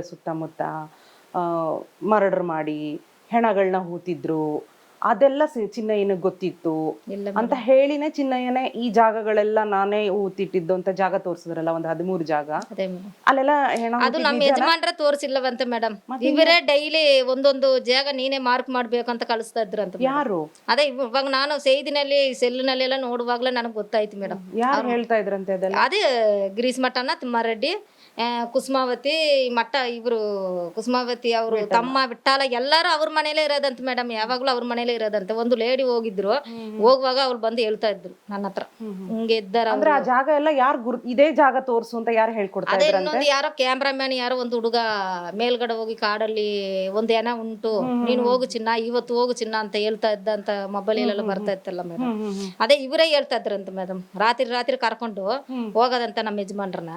ಸುತ್ತಮುತ್ತ ಮರ್ಡರ್ ಮಾಡಿ ಹೆಣಗಳನ್ನ ಹೂತಿದ್ರು, ಅದೆಲ್ಲ ಚಿನ್ನಯ್ಯನಿಗೆ ಗೊತ್ತಿತ್ತು ಇಲ್ಲ ಅಂತ ಹೇಳಿನೇ ಚಿನ್ನಯ್ಯನೇ ಈ ಜಾಗಗಳೆಲ್ಲ ನಾನೇ ಹೂತಿಟ್ಟಿದ್ದು ಅಂತ ಜಾಗ ತೋರಿಸಿದ್ರಲ್ಲ, ಒಂದು 13 ಜಾಗ. ಅದೇ ಮೇಡಮ್, ಅಲ್ಲೆಲ್ಲ ಹೆಣ ಅದು ನಮ್ಮ ಯಜಮಾನ್ರ ತೋರಿಸಿಲ್ಲವಂತೆ ಮೇಡಮ್. ಇವರೇ ಡೈಲಿ ಒಂದೊಂದು ಜಾಗ ನೀನೇ ಮಾರ್ಕ್ ಮಾಡ್ಬೇಕು ಅಂತ ಕಳಿಸ್ತಾ ಇದ್ರಂತ. ಯಾರು? ಅದೇ ಇವಾಗ ನಾನು ಸೇದಿನಲ್ಲಿ ಸೆಲ್ಲಿನಲ್ಲೆಲ್ಲ ನೋಡುವಾಗ್ಲೇ ನನಗೆ ಗೊತ್ತಾಯ್ತು ಮೇಡಮ್. ಯಾರು ಹೇಳ್ತಾ ಇದ್ರಂತೆ ಅದೆಲ್ಲ? ಅದೇ ಗಿರೀಶ್ ಮಠನ ತಿಮ್ಮಾರೆಡ್ಡಿ, ಕುಸುಮಾವತಿ ಮಠ, ಇವರು ಕುಸುಮಾವತಿ ಅವರು ತಮ್ಮ ಬಿಟ್ಟಾಲ ಎಲ್ಲಾರು ಅವ್ರ ಮನೇಲೇ ಇರೋದಂತ ಮೇಡಮ್. ಯಾವಾಗ್ಲೂ ಅವ್ರ ಮನೇಲೇ ಇರೋದಂತೆ. ಒಂದು ಲೇಡಿ ಹೋಗಿದ್ರು, ಹೋಗುವಾಗ ಅವ್ರು ಬಂದು ಹೇಳ್ತಾ ಇದ್ರು ನನ್ನ ಹತ್ರ, ಹಿಂಗೆ ಇದ್ದಾರ. ಅಂದ್ರೆ ಆ ಜಾಗ ಎಲ್ಲ ಯಾರು ಇದೇ ಜಾಗ ತೋರ್ಸು ಅಂತ ಯಾರು ಹೇಳ್ಕೊಡ್ತಾ ಅದೇ ಇದ್ರಂತೆ? ಇನ್ನೊಂದು ಯಾರೋ ಕ್ಯಾಮ್ರಾಮ್ಯಾನ್ ಯಾರೋ ಒಂದು ಹುಡುಗ ಮೇಲ್ಗಡೆ ಹೋಗಿ ಕಾಡಲ್ಲಿ ಒಂದ್ ಏನ ಉಂಟು, ನೀನು ಹೋಗು ಚಿನ್ನ, ಇವತ್ತು ಹೋಗು ಚಿನ್ನ ಅಂತ ಹೇಳ್ತಾ ಇದ್ದ ಅಂತ ಮೊಬೈಲ್ ಎಲ್ಲ ಬರ್ತಾ ಇತ್ತಲ್ಲ ಮೇಡಮ್. ಅದೇ ಇವರೇ ಹೇಳ್ತಾ ಇದ್ರಂತ ಮೇಡಮ್, ರಾತ್ರಿ ಕರ್ಕೊಂಡು ಹೋಗೋದಂತ ನಮ್ಮ ಯಜಮಾನ್ರನ್ನ.